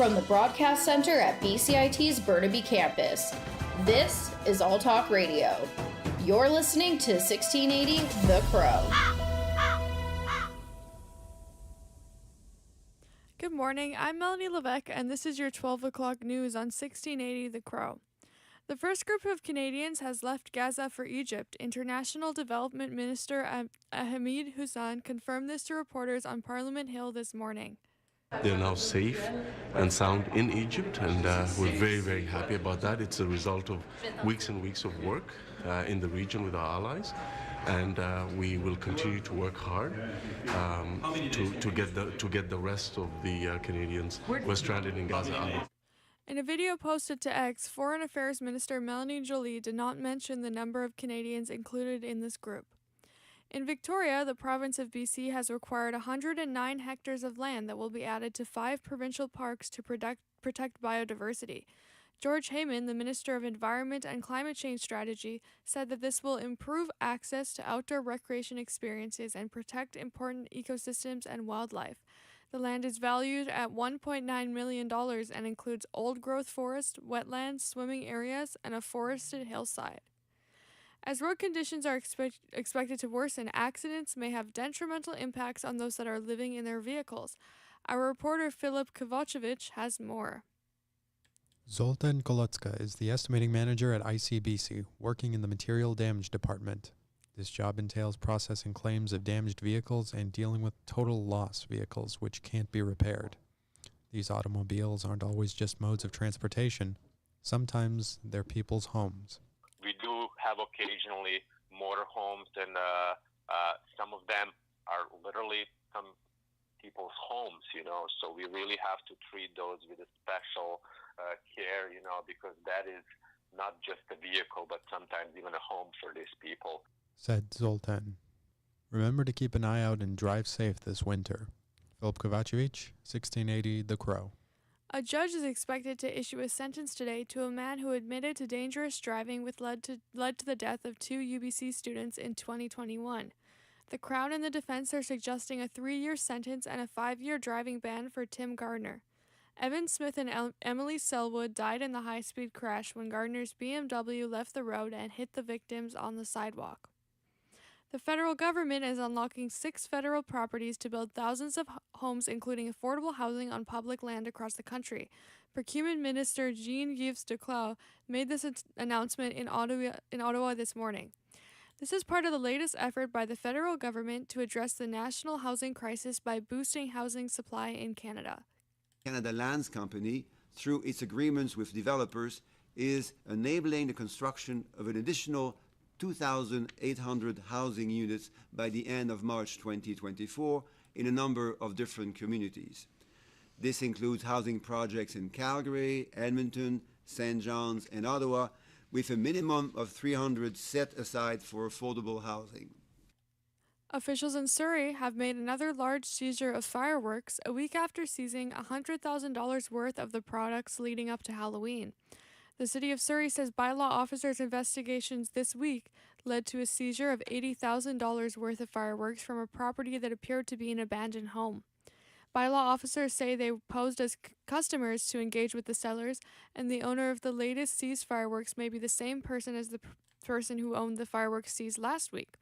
from the Broadcast Center at BCIT's Burnaby Campus. This is All Talk Radio. You're listening to 1680 The Crow. Good morning, I'm Melanie Levesque, and this is your 12 o'clock news on 1680 The Crow. The first group of Canadians has left Gaza for Egypt. International Development Minister Hamid Hussein confirmed this to reporters on Parliament Hill this morning. They're now safe and sound in Egypt, and we're very, very happy about that. It's a result of weeks and weeks of work in the region with our allies, and we will continue to work hard to get the rest of the Canadians who are stranded in Gaza out. In a video posted to X, Foreign Affairs Minister Melanie Joly did not mention the number of Canadians included in this group. In Victoria, the province of BC has required 109 hectares of land that will be added to 5 provincial parks to protect biodiversity. George Heyman, the Minister of Environment and Climate Change Strategy, said that this will improve access to outdoor recreation experiences and protect important ecosystems and wildlife. The land is valued at $1.9 million and includes old-growth forest, wetlands, swimming areas, and a forested hillside. As road conditions are expected to worsen, accidents may have detrimental impacts on those that are living in their vehicles. Our reporter Filip Kovacevic has more. Zoltan Kolotska is the estimating manager at ICBC, working in the material damage department. This job entails processing claims of damaged vehicles and dealing with total loss vehicles which can't be repaired. These automobiles aren't always just modes of transportation. Sometimes they're people's homes. We do have occasionally motorhomes, and some of them are literally some people's homes, so we really have to treat those with a special care, because that is not just a vehicle, but sometimes even a home for these people, said Zoltan. Remember to keep an eye out and drive safe this winter. Filip Kovacevic, 1680 The Crow. A judge is expected to issue a sentence today to a man who admitted to dangerous driving which led to the death of 2 UBC students in 2021. The Crown and the defense are suggesting a 3-year sentence and a 5-year driving ban for Tim Gardner. Evan Smith and Emily Selwood died in the high-speed crash when Gardner's BMW left the road and hit the victims on the sidewalk. The federal government is unlocking 6 federal properties to build thousands of homes, including affordable housing on public land across the country. Procurement Minister Jean-Yves Duclos made this announcement in Ottawa this morning. This is part of the latest effort by the federal government to address the national housing crisis by boosting housing supply in Canada. Canada Lands Company, through its agreements with developers, is enabling the construction of an additional 2,800 housing units by the end of March 2024 in a number of different communities. This includes housing projects in Calgary, Edmonton, St. John's, and Ottawa, with a minimum of 300 set aside for affordable housing. Officials in Surrey have made another large seizure of fireworks a week after seizing $100,000 worth of the products leading up to Halloween. The City of Surrey says bylaw officers' investigations this week led to a seizure of $80,000 worth of fireworks from a property that appeared to be an abandoned home. Bylaw officers say they posed as customers to engage with the sellers, and the owner of the latest seized fireworks may be the same person as the person who owned the fireworks seized last week.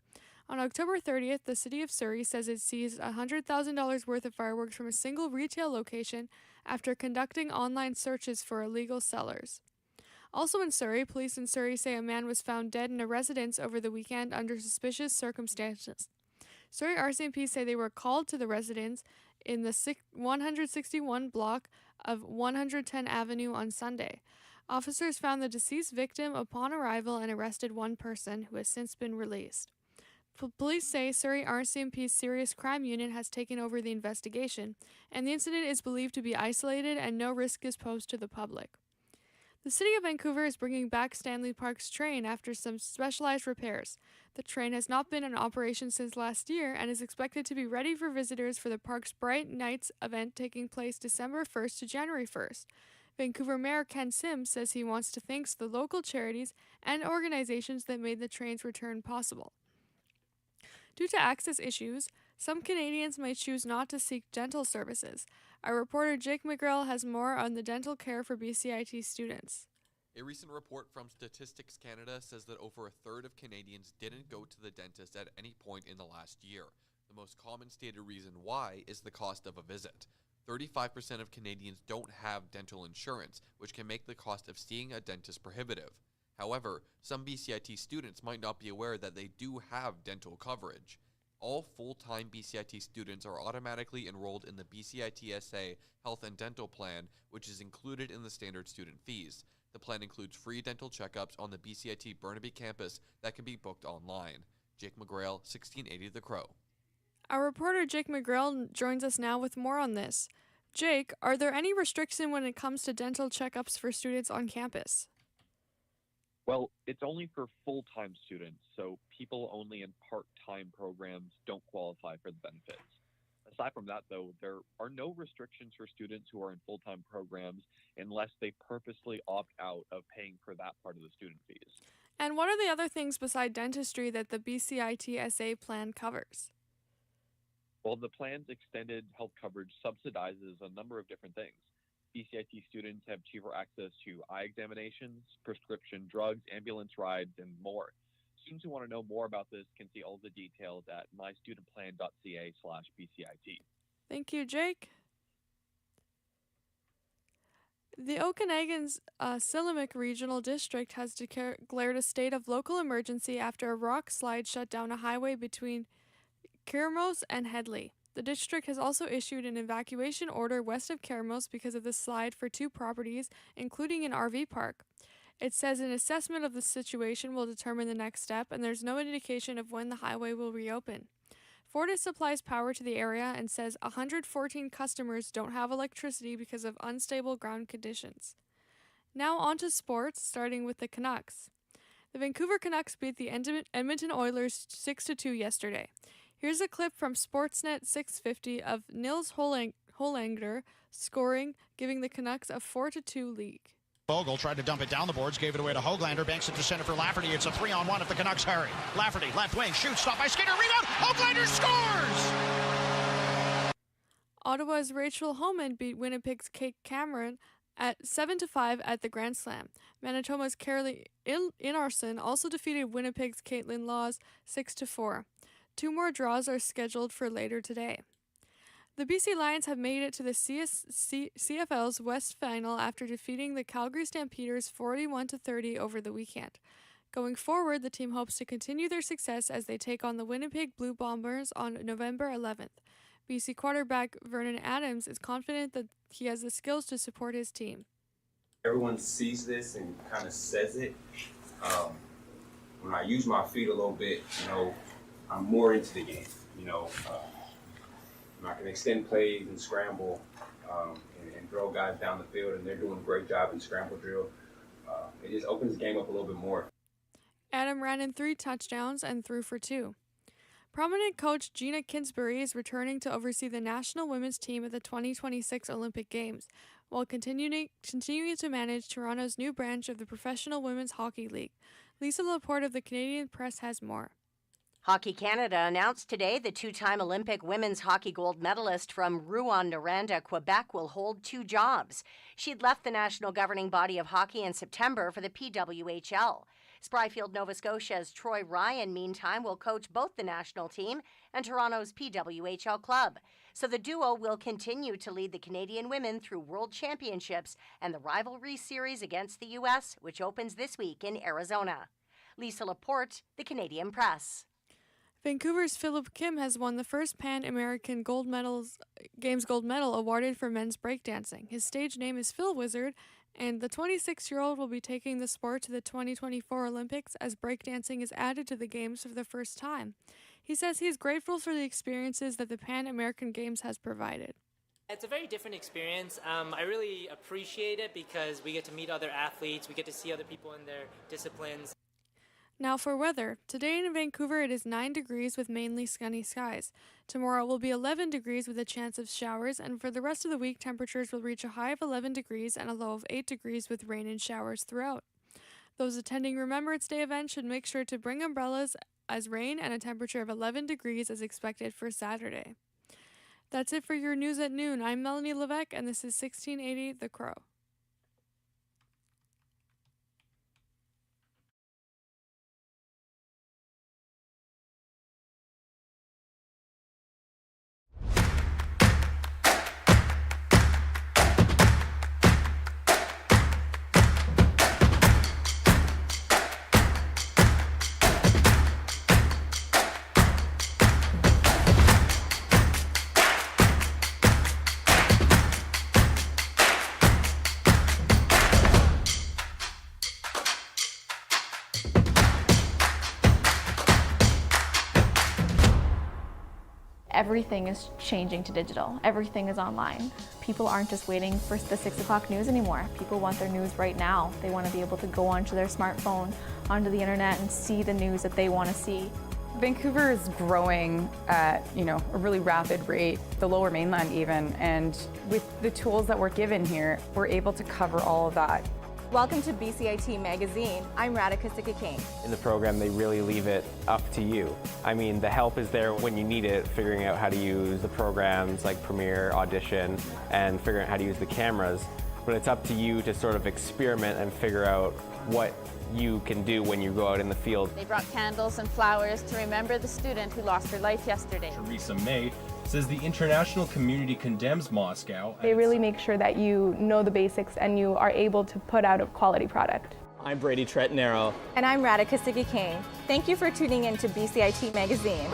On October 30th, the City of Surrey says it seized $100,000 worth of fireworks from a single retail location after conducting online searches for illegal sellers. Also in Surrey, police in Surrey say a man was found dead in a residence over the weekend under suspicious circumstances. Surrey RCMP say they were called to the residence in the 161 block of 110 Avenue on Sunday. Officers found the deceased victim upon arrival and arrested one person who has since been released. Police say Surrey RCMP's Serious Crime Unit has taken over the investigation, and the incident is believed to be isolated and no risk is posed to the public. The City of Vancouver is bringing back Stanley Park's train after some specialized repairs. The train has not been in operation since last year and is expected to be ready for visitors for the park's Bright Nights event taking place December 1st to January 1st. Vancouver Mayor Ken Sims says he wants to thank the local charities and organizations that made the train's return possible. Due to access issues, some Canadians might choose not to seek dental services. Our reporter Jake McGrail has more on the dental care for BCIT students. A recent report from Statistics Canada says that over a third of Canadians didn't go to the dentist at any point in the last year. The most common stated reason why is the cost of a visit. 35% of Canadians don't have dental insurance, which can make the cost of seeing a dentist prohibitive. However, some BCIT students might not be aware that they do have dental coverage. All full-time BCIT students are automatically enrolled in the BCIT SA Health and Dental Plan, which is included in the standard student fees. The plan includes free dental checkups on the BCIT Burnaby Campus that can be booked online. Jake McGrail, 1680 The Crow. Our reporter Jake McGrail joins us now with more on this. Jake, are there any restrictions when it comes to dental checkups for students on campus? Well, it's only for full-time students, so people only in part-time programs don't qualify for the benefits. Aside from that, though, there are no restrictions for students who are in full-time programs unless they purposely opt out of paying for that part of the student fees. And what are the other things beside dentistry that the BCIT SA plan covers? Well, the plan's extended health coverage subsidizes a number of different things. BCIT students have cheaper access to eye examinations, prescription drugs, ambulance rides, and more. Students who want to know more about this can see all the details at mystudentplan.ca/BCIT. Thank you, Jake. The Okanagan's Silimik Regional District has declared a state of local emergency after a rock slide shut down a highway between Kirmos and Headley. The district has also issued an evacuation order west of Kirmos because of the slide for 2 properties, including an RV park. It says an assessment of the situation will determine the next step, and there's no indication of when the highway will reopen. Fortis supplies power to the area and says 114 customers don't have electricity because of unstable ground conditions. Now on to sports, starting with the Canucks. The Vancouver Canucks beat the Edmonton Oilers 6-2 yesterday. Here's a clip from Sportsnet 650 of Nils Holander scoring, giving the Canucks a 4-2 lead. Bogle tried to dump it down the boards, gave it away to Hoglander, banks it to center for Lafferty. It's a 3-on-1 if the Canucks hurry. Lafferty, left wing, shoots, stopped by Skinner, rebound, Hoglander scores! Ottawa's Rachel Homan beat Winnipeg's Kate Cameron at 7-5 at the Grand Slam. Manitoba's Caroline Inarson also defeated Winnipeg's Caitlin Laws 6-4. 2 more draws are scheduled for later today. The BC Lions have made it to the CFL's West Final after defeating the Calgary Stampeders 41-30 over the weekend. Going forward, the team hopes to continue their success as they take on the Winnipeg Blue Bombers on November 11th. BC quarterback Vernon Adams is confident that he has the skills to support his team. Everyone sees this and kind of says it. When I use my feet a little bit, I'm more into the game. I can extend plays and scramble and throw guys down the field, and they're doing a great job in scramble drill. It just opens the game up a little bit more. Adam ran in 3 touchdowns and threw for 2. Prominent coach Gina Kinsbury is returning to oversee the national women's team at the 2026 Olympic Games, while continuing to manage Toronto's new branch of the Professional Women's Hockey League. Lisa Laporte of the Canadian Press has more. Hockey Canada announced today the 2-time Olympic women's hockey gold medalist from Rouyn-Noranda, Quebec, will hold 2 jobs. She'd left the national governing body of hockey in September for the PWHL. Spryfield, Nova Scotia's Troy Ryan, meantime, will coach both the national team and Toronto's PWHL club. So the duo will continue to lead the Canadian women through World Championships and the rivalry series against the U.S., which opens this week in Arizona. Lisa Laporte, the Canadian Press. Vancouver's Philip Kim has won the first Pan-American Games gold medal awarded for men's breakdancing. His stage name is Phil Wizard, and the 26-year-old will be taking the sport to the 2024 Olympics as breakdancing is added to the Games for the first time. He says he is grateful for the experiences that the Pan-American Games has provided. It's a very different experience. I really appreciate it because we get to meet other athletes, we get to see other people in their disciplines. Now for weather. Today in Vancouver it is 9 degrees with mainly sunny skies. Tomorrow it will be 11 degrees with a chance of showers, and for the rest of the week temperatures will reach a high of 11 degrees and a low of 8 degrees with rain and showers throughout. Those attending Remembrance Day event should make sure to bring umbrellas as rain and a temperature of 11 degrees is expected for Saturday. That's it for your news at noon. I'm Melanie Levesque, and this is 1680 The Crow. Everything is changing to digital. Everything is online. People aren't just waiting for the 6 o'clock news anymore. People want their news right now. They want to be able to go onto their smartphone, onto the internet, and see the news that they want to see. Vancouver is growing at, a really rapid rate, the Lower Mainland even, and with the tools that we're given here, we're able to cover all of that. Welcome to BCIT Magazine. I'm Radhika Sikakane. In the program, they really leave it up to you. I mean, the help is there when you need it, figuring out how to use the programs like Premiere, Audition, and figuring out how to use the cameras. But it's up to you to sort of experiment and figure out what you can do when you go out in the field. They brought candles and flowers to remember the student who lost her life yesterday. Theresa May says the international community condemns Moscow. They really make sure that you know the basics and you are able to put out a quality product. I'm Brady Tretnero. And I'm Radhika Sikakane. Thank you for tuning in to BCIT Magazine.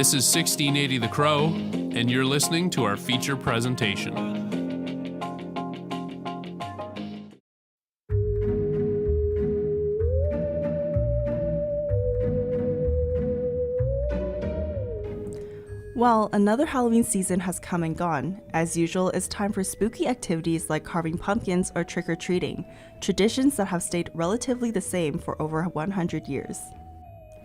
This is 1680 The Crow, and you're listening to our feature presentation. Well, another Halloween season has come and gone. As usual, it's time for spooky activities like carving pumpkins or trick-or-treating, traditions that have stayed relatively the same for over 100 years.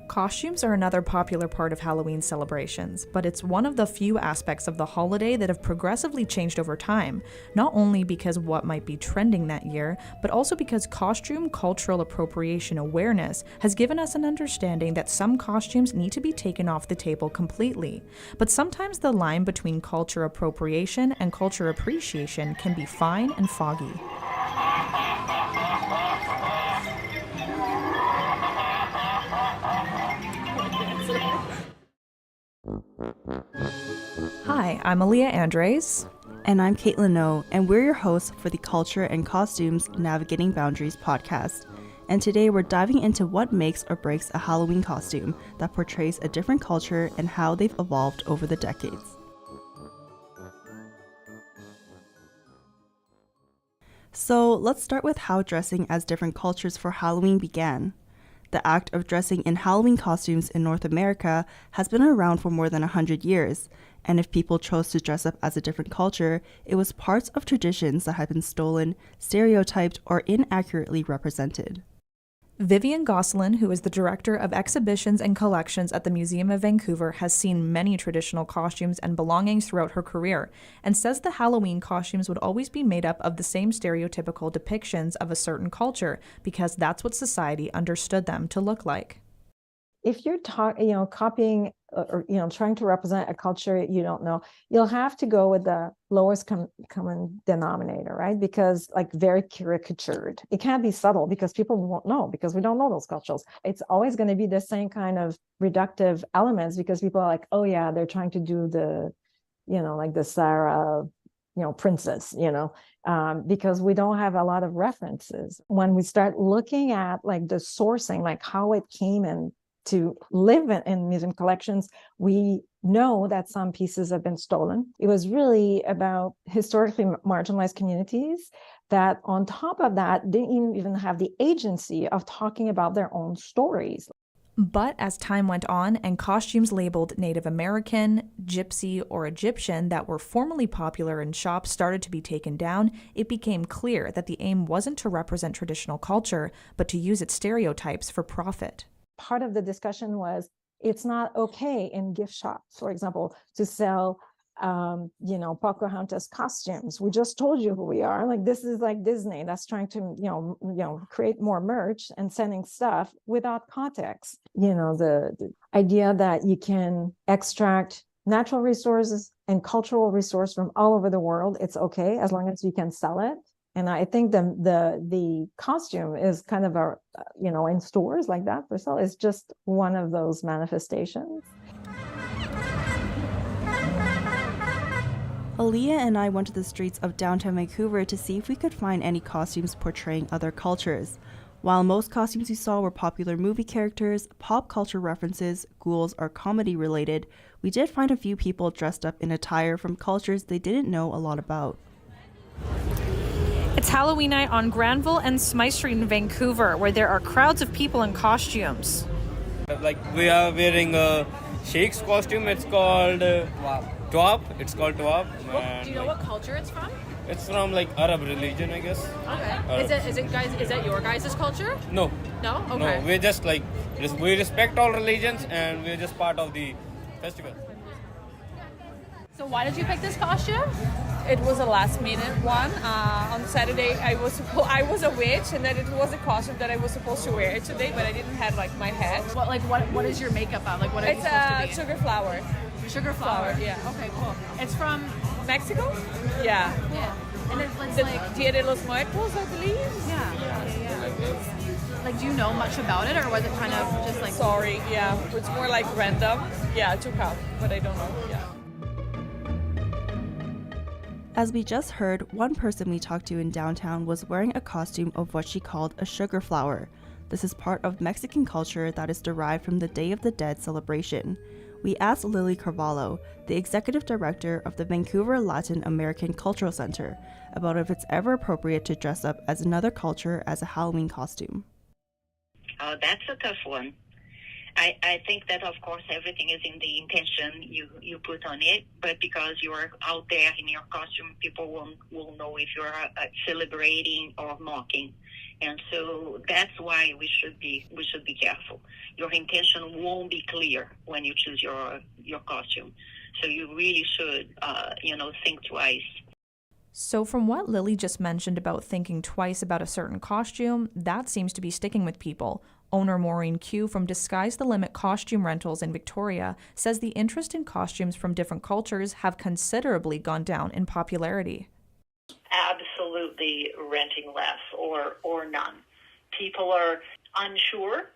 Costumes are another popular part of Halloween celebrations, but it's one of the few aspects of the holiday that have progressively changed over time, not only because of what might be trending that year, but also because costume cultural appropriation awareness has given us an understanding that some costumes need to be taken off the table completely. But sometimes the line between culture appropriation and culture appreciation can be fine and foggy. Hi, I'm Aaliyah Andres. And I'm Caitlin No, and we're your hosts for the Culture and Costumes Navigating Boundaries podcast. And today we're diving into what makes or breaks a Halloween costume that portrays a different culture and how they've evolved over the decades. So let's start with how dressing as different cultures for Halloween began. The act of dressing in Halloween costumes in North America has been around for more than 100 years, and if people chose to dress up as a different culture, it was parts of traditions that had been stolen, stereotyped, or inaccurately represented. Vivian Gosselin, who is the director of exhibitions and collections at the Museum of Vancouver, has seen many traditional costumes and belongings throughout her career, and says the Halloween costumes would always be made up of the same stereotypical depictions of a certain culture, because that's what society understood them to look like. If you're copying or trying to represent a culture you don't know, you'll have to go with the lowest common denominator, right? Because very caricatured. It can't be subtle because people won't know, because we don't know those cultures. It's always going to be the same kind of reductive elements because people are like, oh yeah, they're trying to do the, like the Sarah, princess, because we don't have a lot of references. When we start looking at the sourcing, how it came in to live in museum collections, we know that some pieces have been stolen. It was really about historically marginalized communities that on top of that didn't even have the agency of talking about their own stories. But as time went on and costumes labeled Native American, Gypsy, or Egyptian that were formerly popular in shops started to be taken down, it became clear that the aim wasn't to represent traditional culture, but to use its stereotypes for profit. Part of the discussion was it's not okay in gift shops, for example, to sell, Pocahontas costumes. We just told you who we are. This is like Disney that's trying to, create more merch and sending stuff without context. The idea that you can extract natural resources and cultural resource from all over the world, it's okay as long as you can sell it. And I think the costume is kind of in stores like that for sale. It's just one of those manifestations. Aaliyah and I went to the streets of downtown Vancouver to see if we could find any costumes portraying other cultures. While most costumes we saw were popular movie characters, pop culture references, ghouls, or comedy related, we did find a few people dressed up in attire from cultures they didn't know a lot about. It's Halloween night on Granville and Smythe Street in Vancouver, where there are crowds of people in costumes. We are wearing a Sheikh's costume. It's called Twab. It's called Twab. Do you know what culture it's from? It's from Arab religion, I guess. Okay. Is that your guys' culture? No. No? Okay. No, we're just we respect all religions and we're just part of the festival. So why did you pick this costume? It was a last minute one. On Saturday, I was a witch, and then it was a costume that I was supposed to wear today, but I didn't have my hat. What is your makeup on? What are you supposed to be? It's sugar flower. Sugar flower. Yeah. Okay, cool. It's from Mexico. Yeah. Yeah. And it's Dia de los Muertos, I believe. Yeah. Do you know much about it, or was it kind of just Sorry. Yeah. It's more random. Yeah, to come, but I don't know. Yeah. As we just heard, one person we talked to in downtown was wearing a costume of what she called a sugar flower. This is part of Mexican culture that is derived from the Day of the Dead celebration. we asked Lily Carvalho, the executive director of the Vancouver Latin American Cultural Center, about if it's ever appropriate to dress up as another culture as a Halloween costume. That's a tough one. I think that, of course, everything is in the intention you put on it, but because you are out there in your costume, people will know if you are celebrating or mocking. And so that's why we should be careful. Your intention won't be clear when you choose your costume. So you really should, think twice. So from what Lily just mentioned about thinking twice about a certain costume, that seems to be sticking with people. Owner Maureen Q from Disguise the Limit Costume Rentals in Victoria says the interest in costumes from different cultures have considerably gone down in popularity. Absolutely renting less or none. People are unsure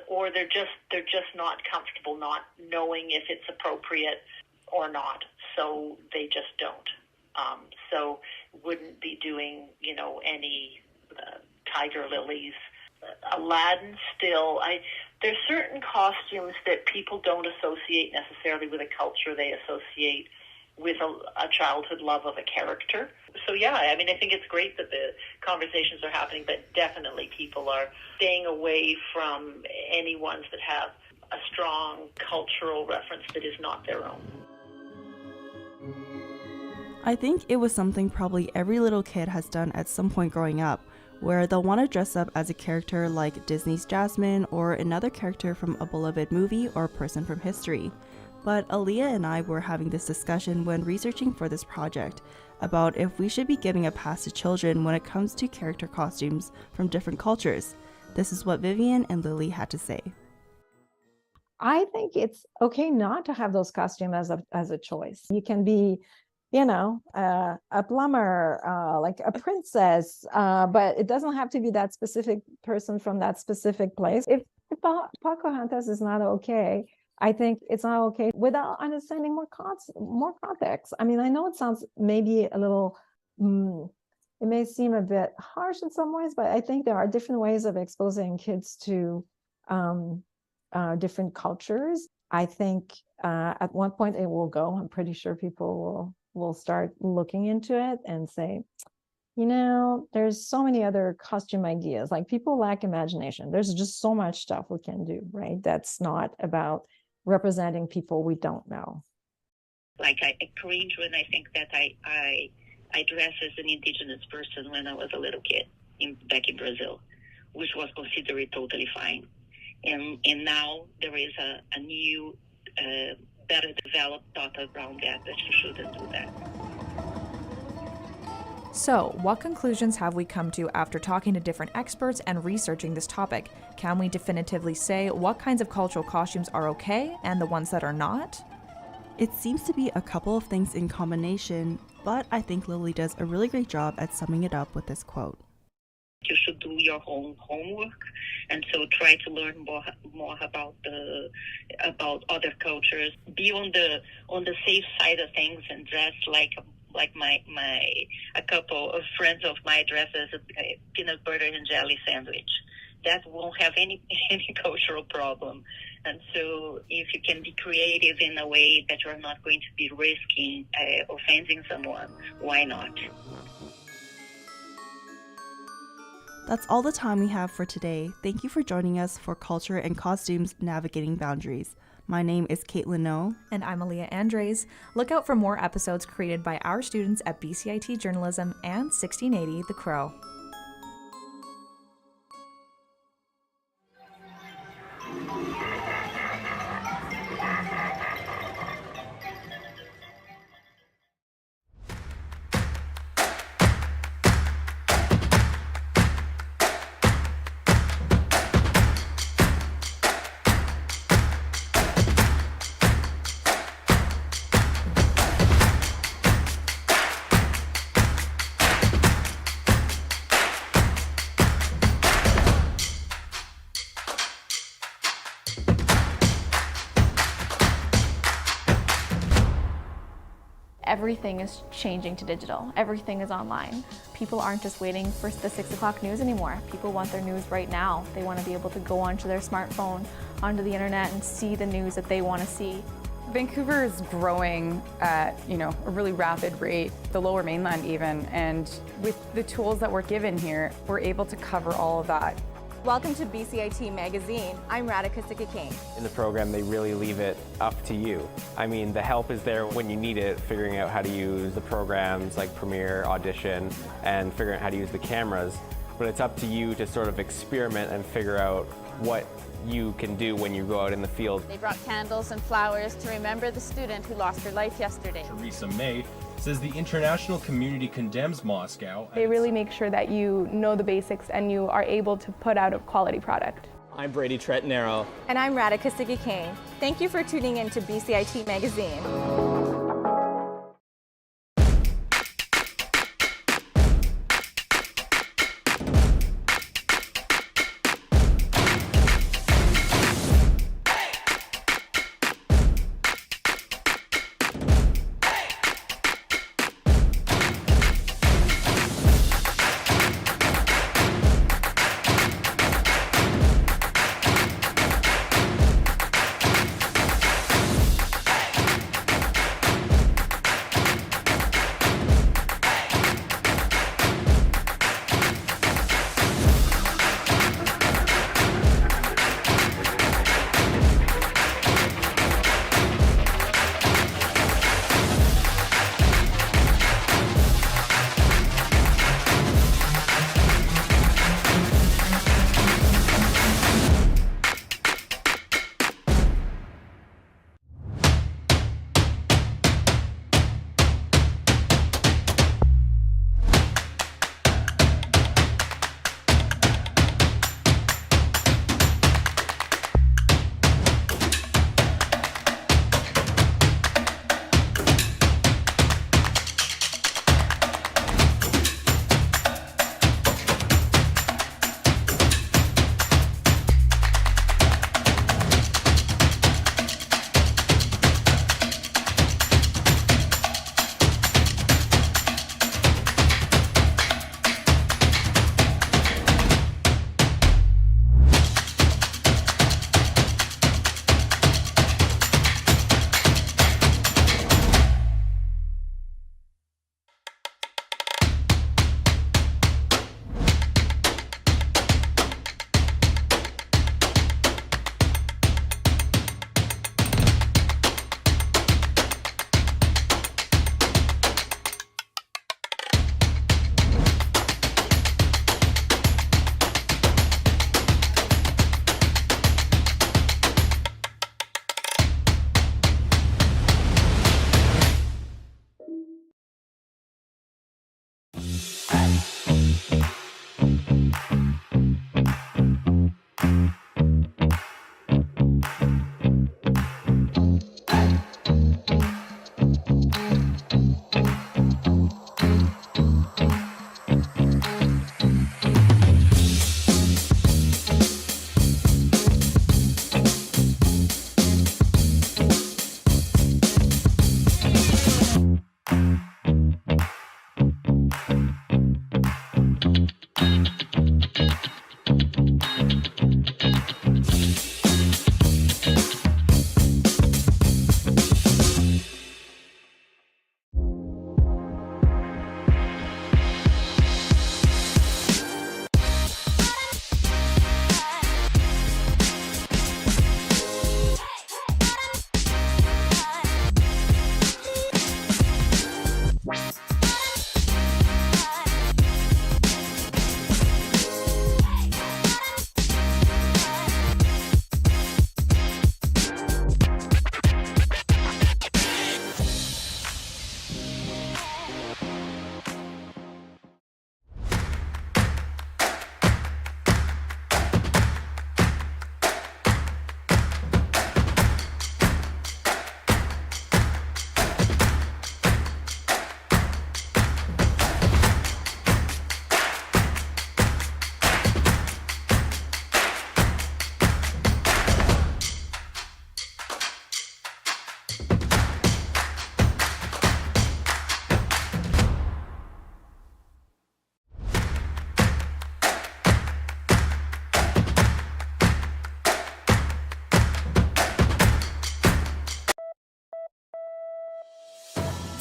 or they're just not comfortable not knowing if it's appropriate or not. So they just don't. So wouldn't be doing, any tiger lilies. Aladdin still, there's certain costumes that people don't associate necessarily with a culture. They associate with a childhood love of a character. So yeah, I think it's great that the conversations are happening, but definitely people are staying away from any ones that have a strong cultural reference that is not their own. I think it was something probably every little kid has done at some point growing up, where they'll want to dress up as a character like Disney's Jasmine or another character from a beloved movie or person from history. But Aaliyah and I were having this discussion when researching for this project about if we should be giving a pass to children when it comes to character costumes from different cultures. This is what Vivian and Lily had to say. I think it's okay not to have those costumes as a choice. You can be, a plumber, like a princess, but it doesn't have to be that specific person from that specific place. If Pocahontas is not okay, I think it's not okay without understanding more context. I know it sounds maybe a little, it may seem a bit harsh in some ways, but I think there are different ways of exposing kids to different cultures. I think at one point it will go. I'm pretty sure people will start looking into it and say, there's so many other costume ideas. Like, people lack imagination. There's just so much stuff we can do, right? That's not about representing people we don't know. Like, I cringe when I think that I dress as an indigenous person when I was a little kid back in Brazil, which was considered totally fine. And now there is a new, better developed thought around that you shouldn't do that. So, what conclusions have we come to after talking to different experts and researching this topic? Can we definitively say what kinds of cultural costumes are okay and the ones that are not? It seems to be a couple of things in combination, but I think Lily does a really great job at summing it up with this quote. You should do your own homework, and so try to learn more about other cultures. Be on the safe side of things and dress like a couple of friends of mine dress as a peanut butter and jelly sandwich. That won't have any cultural problem. And so if you can be creative in a way that you're not going to be risking offending someone, why not? That's all the time we have for today. Thank you for joining us for Culture and Costumes Navigating Boundaries. My name is Caitlin No. And I'm Aaliyah Andres. Look out for more episodes created by our students at BCIT Journalism and 1680 The Crow. Everything is changing to digital. Everything is online. People aren't just waiting for the 6 o'clock news anymore. People want their news right now. They want to be able to go onto their smartphone, onto the internet and see the news that they want to see. Vancouver is growing at, a really rapid rate, the Lower Mainland even, and with the tools that we're given here, we're able to cover all of that. Welcome to BCIT Magazine. I'm Radhika Sikakane. In the program, they really leave it up to you. I mean, the help is there when you need it, figuring out how to use the programs like Premiere, Audition, and figuring out how to use the cameras. But it's up to you to sort of experiment and figure out what you can do when you go out in the field. They brought candles and flowers to remember the student who lost her life yesterday. Theresa May says the international community condemns Moscow. They really make sure that you know the basics and you are able to put out a quality product. I'm Brady Tretnero. And I'm Radhika Sikakane. Thank you for tuning in to BCIT Magazine.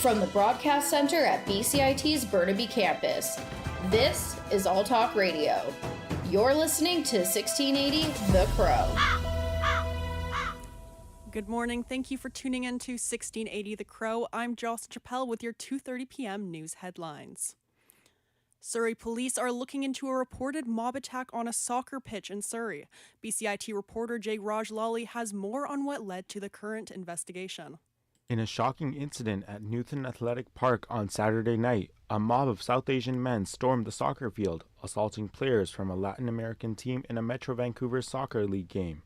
from the Broadcast Center at BCIT's Burnaby Campus. This is All Talk Radio. You're listening to 1680 The Crow. Good morning. Thank you for tuning in to 1680 The Crow. I'm Jocelyn Chappelle with your 2:30 p.m. news headlines. Surrey police are looking into a reported mob attack on a soccer pitch in Surrey. BCIT reporter Jay Rajlali has more on what led to the current investigation. In a shocking incident at Newton Athletic Park on Saturday night, a mob of South Asian men stormed the soccer field, assaulting players from a Latin American team in a Metro Vancouver Soccer League game.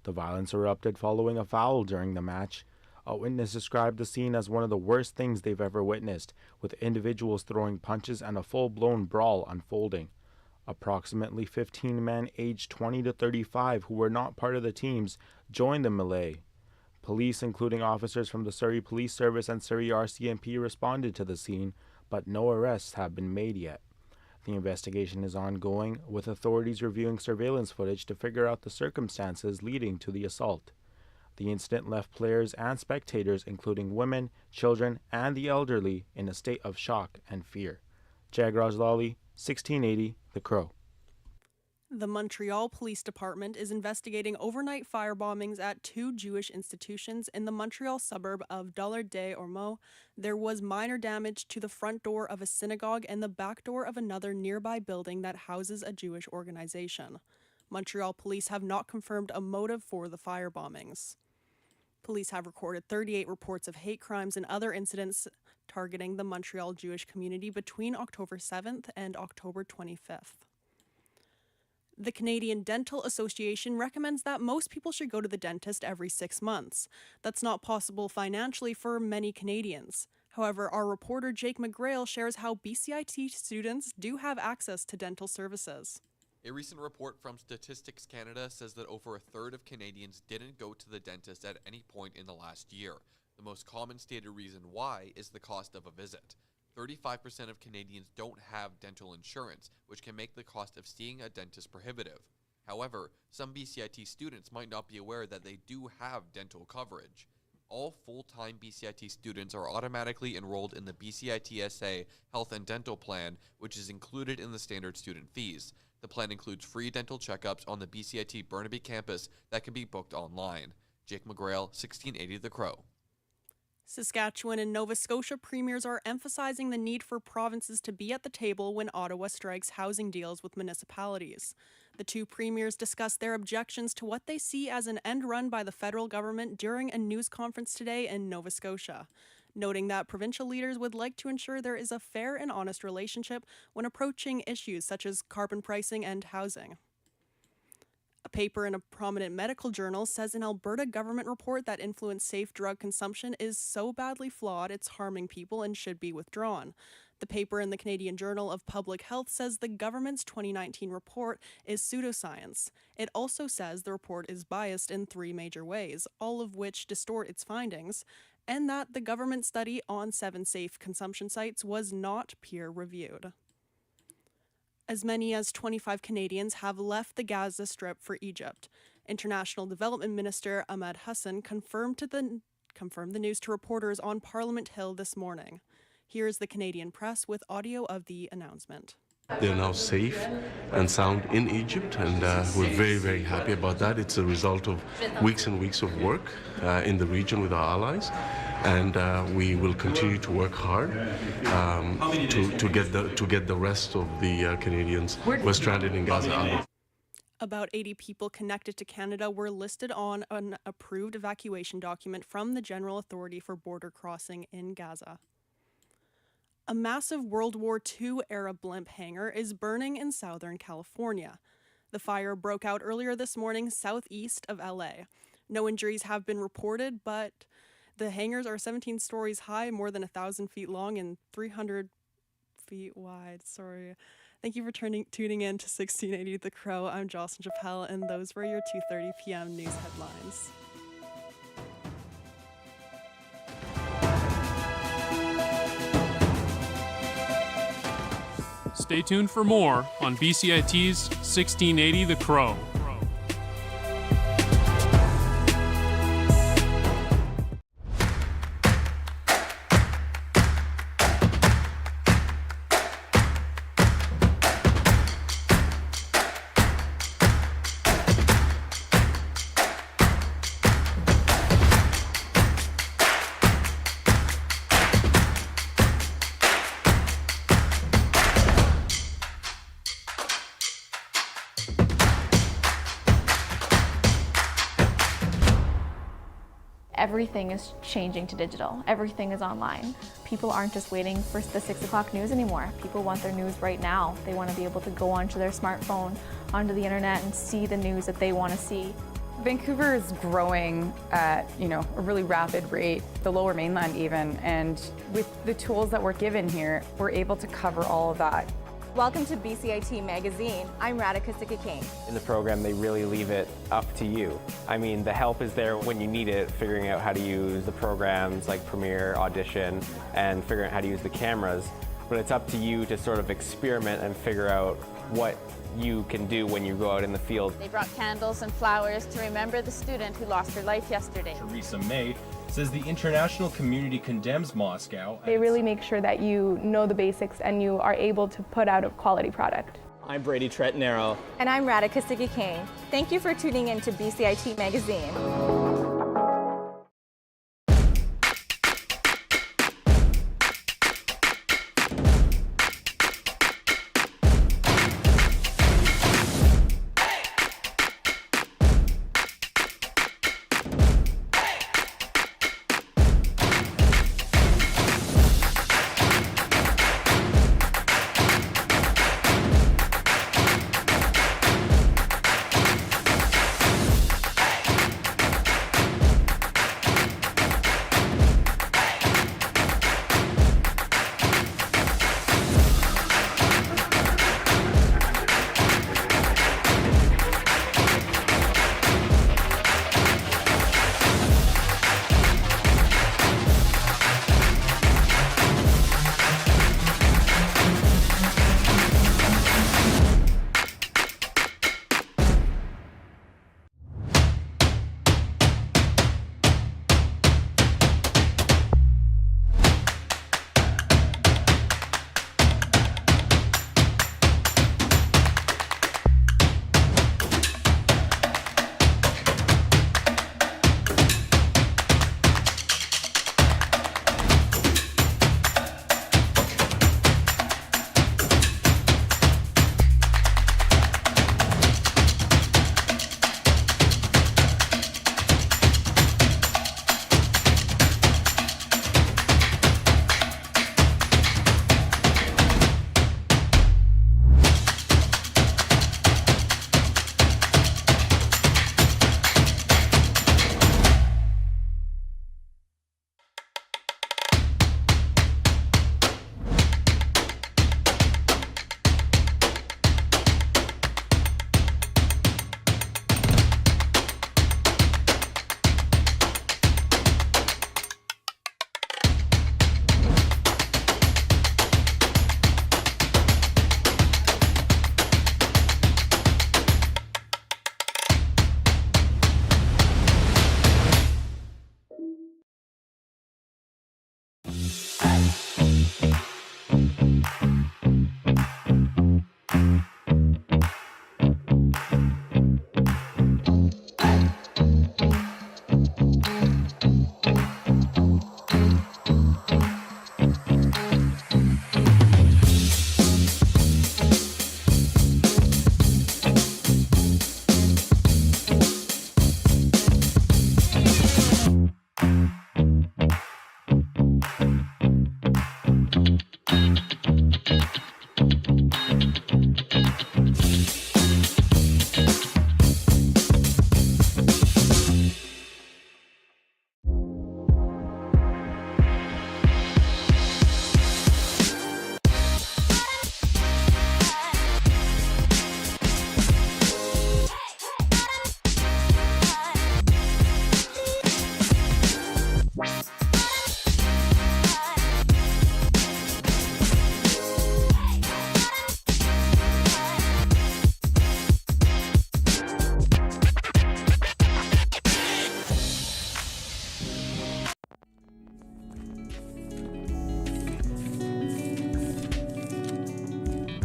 The violence erupted following a foul during the match. A witness described the scene as one of the worst things they've ever witnessed, with individuals throwing punches and a full-blown brawl unfolding. Approximately 15 men aged 20 to 35 who were not part of the teams joined the melee. Police, including officers from the Surrey Police Service and Surrey RCMP, responded to the scene, but no arrests have been made yet. The investigation is ongoing, with authorities reviewing surveillance footage to figure out the circumstances leading to the assault. The incident left players and spectators, including women, children, and the elderly, in a state of shock and fear. Jag Rajlali, 1680, The Crow. The Montreal Police Department is investigating overnight fire bombings at 2 Jewish institutions in the Montreal suburb of Dollard-des-Ormeaux. There was minor damage to the front door of a synagogue and the back door of another nearby building that houses a Jewish organization. Montreal police have not confirmed a motive for the fire bombings. Police have recorded 38 reports of hate crimes and other incidents targeting the Montreal Jewish community between October 7th and October 25th. The Canadian Dental Association recommends that most people should go to the dentist every 6 months. That's not possible financially for many Canadians. However, our reporter Jake McGrail shares how BCIT students do have access to dental services. A recent report from Statistics Canada says that over a third of Canadians didn't go to the dentist at any point in the last year. The most common stated reason why is the cost of a visit. 35% of Canadians don't have dental insurance, which can make the cost of seeing a dentist prohibitive. However, some BCIT students might not be aware that they do have dental coverage. All full-time BCIT students are automatically enrolled in the BCIT-SA Health and Dental Plan, which is included in the standard student fees. The plan includes free dental checkups on the BCIT Burnaby Campus that can be booked online. Jake McGrail, 1680 The Crow. Saskatchewan and Nova Scotia premiers are emphasizing the need for provinces to be at the table when Ottawa strikes housing deals with municipalities. The two premiers discussed their objections to what they see as an end run by the federal government during a news conference today in Nova Scotia, noting that provincial leaders would like to ensure there is a fair and honest relationship when approaching issues such as carbon pricing and housing. A paper in a prominent medical journal says an Alberta government report that influenced safe drug consumption is so badly flawed it's harming people and should be withdrawn. The paper in the Canadian Journal of Public Health says the government's 2019 report is pseudoscience. It also says the report is biased in 3 major ways, all of which distort its findings, and that the government study on 7 safe consumption sites was not peer-reviewed. As many as 25 Canadians have left the Gaza Strip for Egypt. International Development Minister Ahmed Hassan confirmed the news to reporters on Parliament Hill this morning. Here is the Canadian press with audio of the announcement. They're now safe and sound in Egypt, and we're very, very happy about that. It's a result of weeks and weeks of work in the region with our allies, and we will continue to work hard to get the rest of the Canadians who are stranded in Gaza out. About 80 people connected to Canada were listed on an approved evacuation document from the General Authority for Border Crossing in Gaza. A massive World War II-era blimp hangar is burning in Southern California. The fire broke out earlier this morning southeast of LA. No injuries have been reported, but the hangars are 17 stories high, more than 1,000 feet long, and 300 feet wide. Sorry. Thank you for tuning in to 1680 The Crow. I'm Jocelyn Chappelle, and those were your 2:30 p.m. news headlines. Stay tuned for more on BCIT's 1680 The Crow. everything is changing to digital. Everything is online. People aren't just waiting for the 6 o'clock news anymore. People want their news right now. They want to be able to go onto their smartphone, onto the internet, and see the news that they want to see. Vancouver is growing at, a really rapid rate, the Lower Mainland even, and with the tools that we're given here, we're able to cover all of that. Welcome to BCIT Magazine. I'm Radhika Sikakane. In the program, they really leave it up to you. I mean, the help is there when you need it, figuring out how to use the programs like Premiere, Audition, and figuring out how to use the cameras. But it's up to you to sort of experiment and figure out what you can do when you go out in the field. They brought candles and flowers to remember the student who lost her life yesterday. Theresa May says the international community condemns Moscow. They really make sure that you know the basics and you are able to put out a quality product. I'm Brady Tretnero. And I'm Radhika Sikakane. Thank you for tuning in to BCIT Magazine.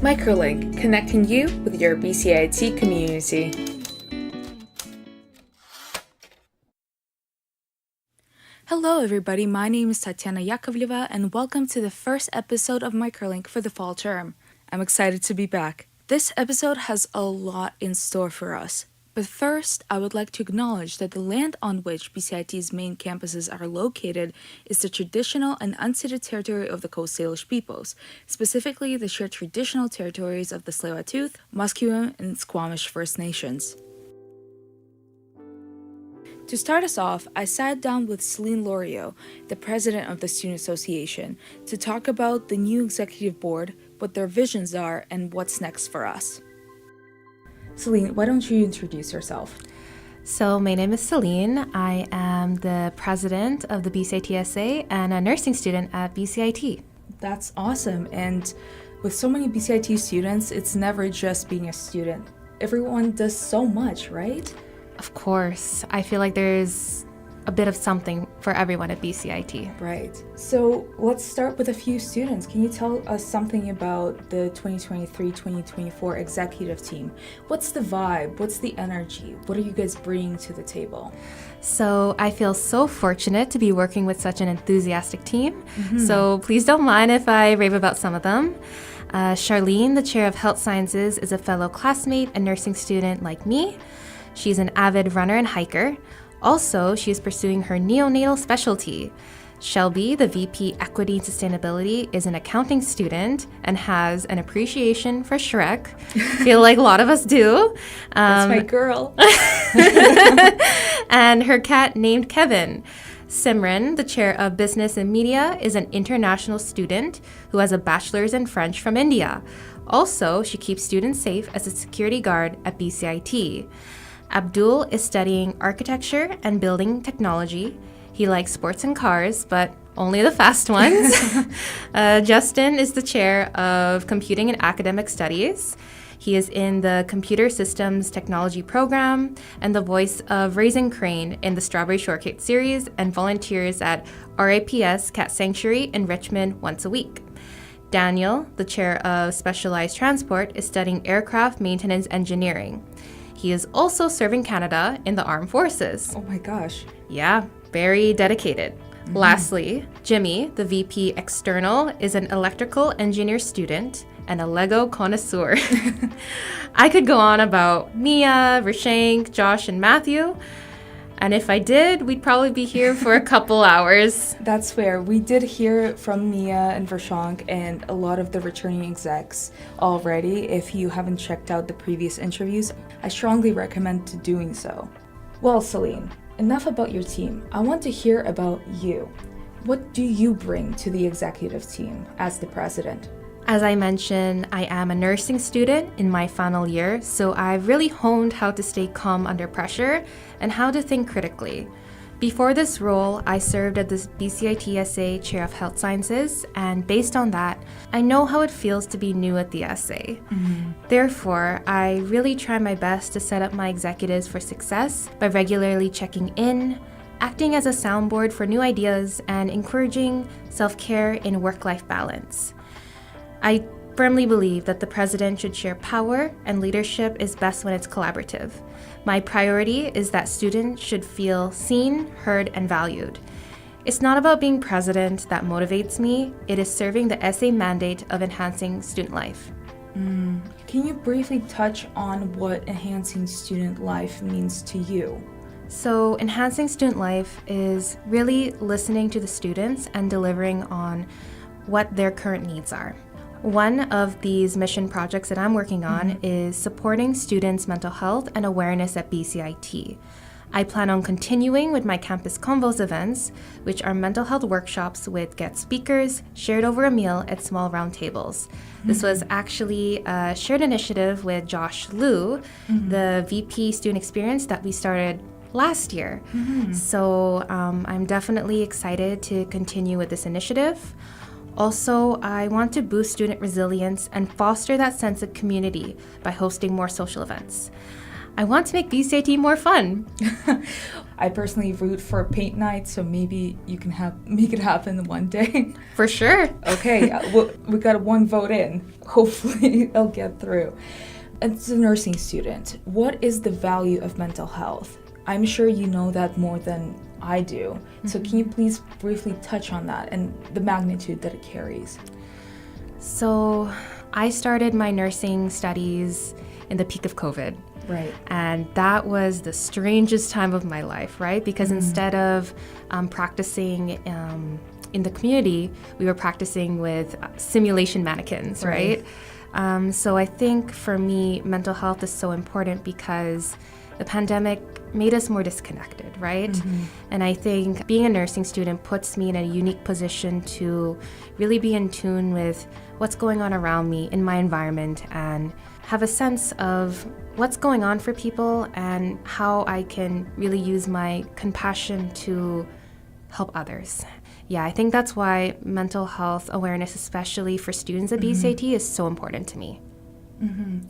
Microlink, connecting you with your BCIT community. Hello everybody, my name is Tatiana Yakovleva and welcome to the first episode of Microlink for the fall term. I'm excited to be back. This episode has a lot in store for us, But first, I would like to acknowledge that the land on which BCIT's main campuses are located is the traditional and unceded territory of the Coast Salish peoples, specifically the shared traditional territories of the Tsleil-Waututh, Musqueam, and Squamish First Nations. To start us off, I sat down with Celine Loriot, the president of the Student Association, to talk about the new executive board, what their visions are, and what's next for us. Celine, why don't you introduce yourself? So my name is Celine. I am the president of the BCIT SA and a nursing student at BCIT. That's awesome. And with so many BCIT students, it's never just being a student. Everyone does so much, right? Of course. I feel like there's a bit of something for everyone at BCIT. Right. So let's start with a few students. Can you tell us something about the 2023-2024 executive team? What's the vibe? What's the energy? What are you guys bringing to the table? So I feel so fortunate to be working with such an enthusiastic team. So please don't mind if I rave about some of them. Charlene, the chair of health sciences, is a fellow classmate and nursing student like me. She's an avid runner and hiker. Also, she is pursuing her neonatal specialty. Shelby, the VP Equity and Sustainability, is an accounting student and has an appreciation for Shrek. Feel like a lot of us do. That's my girl. And her cat named Kevin. Simran, the chair of Business and Media, is an international student who has a bachelor's in French from India. Also, she keeps students safe as a security guard at BCIT. Abdul is studying architecture and building technology. He likes sports and cars, but only the fast ones. Justin is the chair of computing and academic studies. He is in the computer systems technology program and the voice of Raisin Crane in the Strawberry Shortcake series and volunteers at RAPS Cat Sanctuary in Richmond once a week. Daniel, the chair of specialized transport, is studying aircraft maintenance engineering. He is also serving Canada in the armed forces. Oh my gosh. Yeah, very dedicated. Lastly, Jimmy, the VP External, is an electrical engineer student and a Lego connoisseur. I could go on about Mia, Rashank, Josh, and Matthew. And if I did, we'd probably be here for a couple hours. That's fair. We did hear from Mia and Vershank and a lot of the returning execs already. If you haven't checked out the previous interviews, I strongly recommend to doing so. Well, Celine, enough about your team. I want to hear about you. What do you bring to the executive team as the president? As I mentioned, I am a nursing student in my final year, so I've really honed how to stay calm under pressure and how to think critically. Before this role, I served as the BCIT SA Chair of Health Sciences, and based on that, I know how it feels to be new at the SA. Therefore, I really try my best to set up my executives for success by regularly checking in, acting as a soundboard for new ideas, and encouraging self-care in work-life balance. I firmly believe that the president should share power, and leadership is best when it's collaborative. My priority is that students should feel seen, heard, and valued. It's not about being president that motivates me, it is serving the SA mandate of enhancing student life. Can you briefly touch on what enhancing student life means to you? So, enhancing student life is really listening to the students and delivering on what their current needs are. One of these mission projects that I'm working on is supporting students' mental health and awareness at BCIT. I plan on continuing with my Campus Convos events, which are mental health workshops with guest speakers shared over a meal at small round tables. This was actually a shared initiative with Josh Liu, the VP Student Experience that we started last year. So I'm definitely excited to continue with this initiative. Also, I want to boost student resilience and foster that sense of community by hosting more social events. I want to make BCIT more fun. I personally root for paint night, so maybe you can make it happen one day. For sure. Okay, we got one vote in. Hopefully it'll get through. As a nursing student, what is the value of mental health? I'm sure you know that more than I do. So can you please briefly touch on that and the magnitude that it carries? So I started my nursing studies in the peak of COVID. Right. And that was the strangest time of my life, right? Because instead of practicing in the community, we were practicing with simulation mannequins, right? So I think for me, mental health is so important because the pandemic made us more disconnected, right? And I think being a nursing student puts me in a unique position to really be in tune with what's going on around me in my environment and have a sense of what's going on for people and how I can really use my compassion to help others. Yeah, I think that's why mental health awareness, especially for students at BCIT, is so important to me.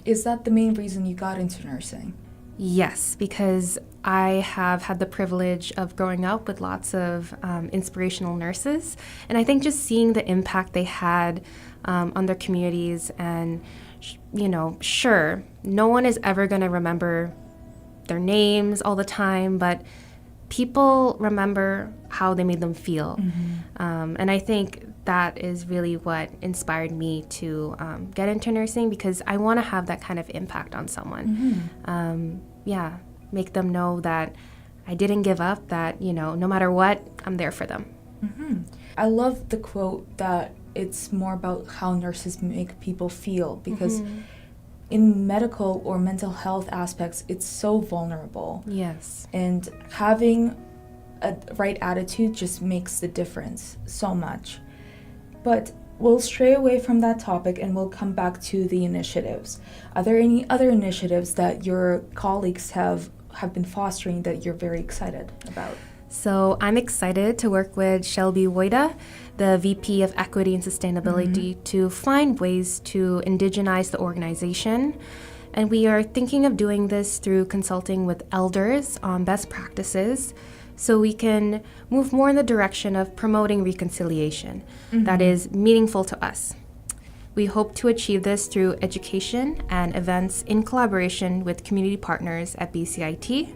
Is that the main reason you got into nursing? Yes, because I have had the privilege of growing up with lots of inspirational nurses. And I think just seeing the impact they had on their communities and, sure, no one is ever going to remember their names all the time, but people remember how they made them feel. And I think that is really what inspired me to get into nursing, because I want to have that kind of impact on someone. Make them know that I didn't give up, that, no matter what, I'm there for them. I love the quote that it's more about how nurses make people feel, because in medical or mental health aspects, it's so vulnerable. Yes. And having a right attitude just makes the difference so much. But we'll stray away from that topic and we'll come back to the initiatives. Are there any other initiatives that your colleagues have been fostering that you're very excited about? So I'm excited to work with Shelby Woida, the VP of Equity and Sustainability, to find ways to indigenize the organization. And we are thinking of doing this through consulting with elders on best practices, so we can move more in the direction of promoting reconciliation that is meaningful to us. We hope to achieve this through education and events in collaboration with community partners at BCIT.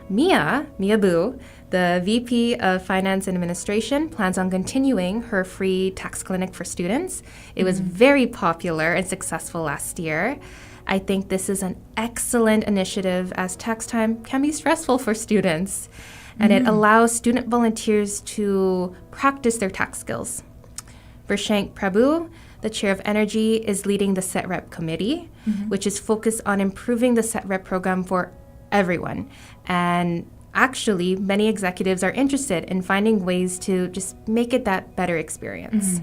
Mia Boo, the VP of Finance and Administration, plans on continuing her free tax clinic for students. It was very popular and successful last year. I think this is an excellent initiative, as tax time can be stressful for students, and it allows student volunteers to practice their tax skills. Vershank Prabhu, the chair of Energy, is leading the SETREP committee, which is focused on improving the SETREP program for everyone. And actually, many executives are interested in finding ways to just make it that better experience.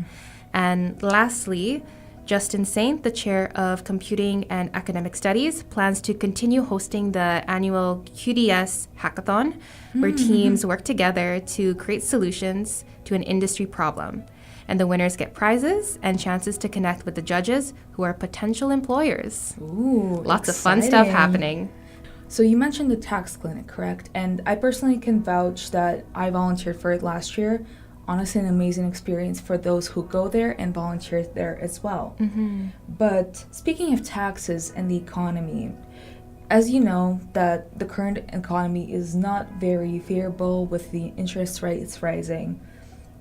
And lastly, Justin Saint, the chair of Computing and Academic Studies, plans to continue hosting the annual QDS Hackathon, where teams work together to create solutions to an industry problem. And the winners get prizes and chances to connect with the judges, who are potential employers. Ooh, lots of fun stuff happening. So you mentioned the tax clinic, correct? And I personally can vouch that I volunteered for it last year. Honestly, an amazing experience for those who go there and volunteer there as well. But speaking of taxes and the economy, as you know, that the current economy is not very favorable with the interest rates rising,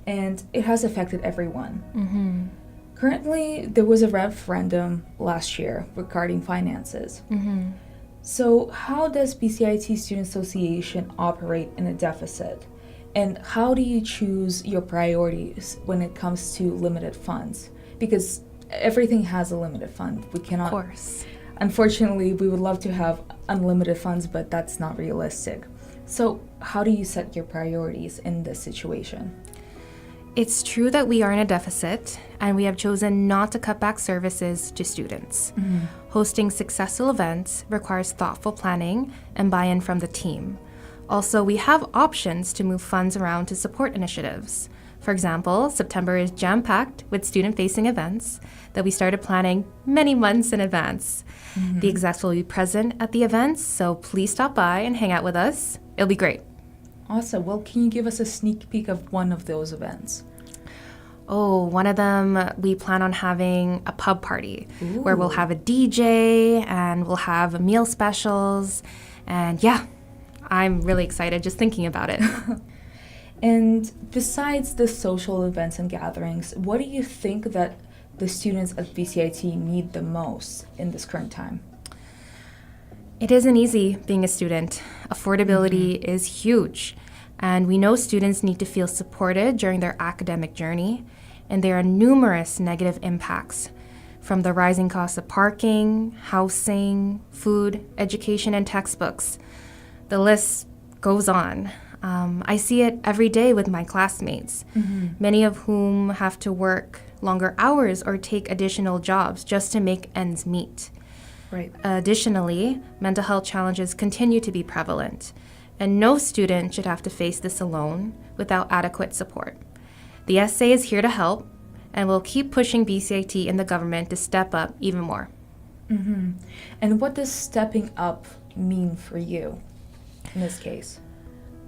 and it has affected everyone. Currently, there was a referendum last year regarding finances. So how does BCIT Student Association operate in a deficit? And how do you choose your priorities when it comes to limited funds? Because everything has a limited fund. We cannot... Of course. Unfortunately, we would love to have unlimited funds, but that's not realistic. So how do you set your priorities in this situation? It's true that we are in a deficit, and we have chosen not to cut back services to students. Hosting successful events requires thoughtful planning and buy-in from the team. Also, we have options to move funds around to support initiatives. For example, September is jam-packed with student-facing events that we started planning many months in advance. The execs will be present at the events, so please stop by and hang out with us. It'll be great. Awesome. Well, can you give us a sneak peek of one of those events? Oh, one of them, we plan on having a pub party where we'll have a DJ and we'll have meal specials. And yeah, I'm really excited just thinking about it. And besides the social events and gatherings, what do you think that the students at BCIT need the most in this current time? It isn't easy being a student. Affordability is huge, and we know students need to feel supported during their academic journey, and there are numerous negative impacts from the rising cost of parking, housing, food, education, and textbooks. The list goes on. I see it every day with my classmates, many of whom have to work longer hours or take additional jobs just to make ends meet. Right. Additionally, mental health challenges continue to be prevalent, and no student should have to face this alone without adequate support. The SA is here to help, and will keep pushing BCIT and the government to step up even more. And what does stepping up mean for you in this case?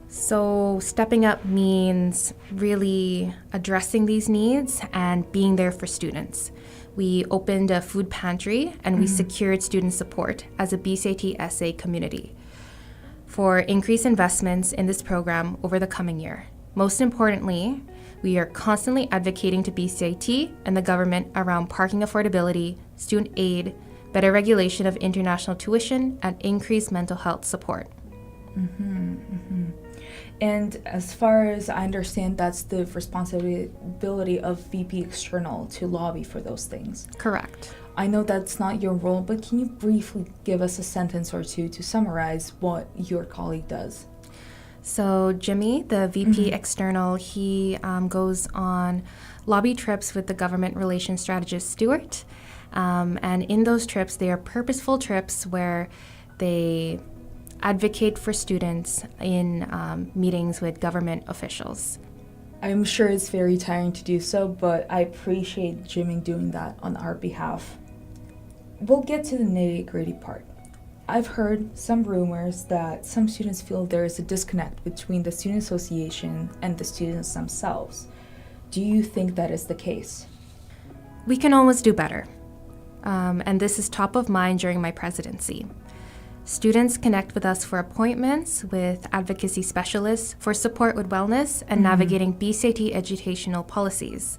So stepping up means really addressing these needs and being there for students. We opened a food pantry and we secured student support as a BCIT SA community for increased investments in this program over the coming year. Most importantly, we are constantly advocating to BCIT and the government around parking affordability, student aid, better regulation of international tuition, and increased mental health support. And as far as I understand, that's the responsibility of VP External to lobby for those things. Correct. I know that's not your role, but can you briefly give us a sentence or two to summarize what your colleague does? So Jimmy, the VP External, he goes on lobby trips with the government relations strategist Stuart. And in those trips, they are purposeful trips where they advocate for students in meetings with government officials. I'm sure it's very tiring to do so, but I appreciate Jimmy doing that on our behalf. We'll get to the nitty-gritty part. I've heard some rumors that some students feel there is a disconnect between the student association and the students themselves. Do you think that is the case? We can always do better. And this is top of mind during my presidency. Students connect with us for appointments with advocacy specialists for support with wellness and navigating BCIT educational policies.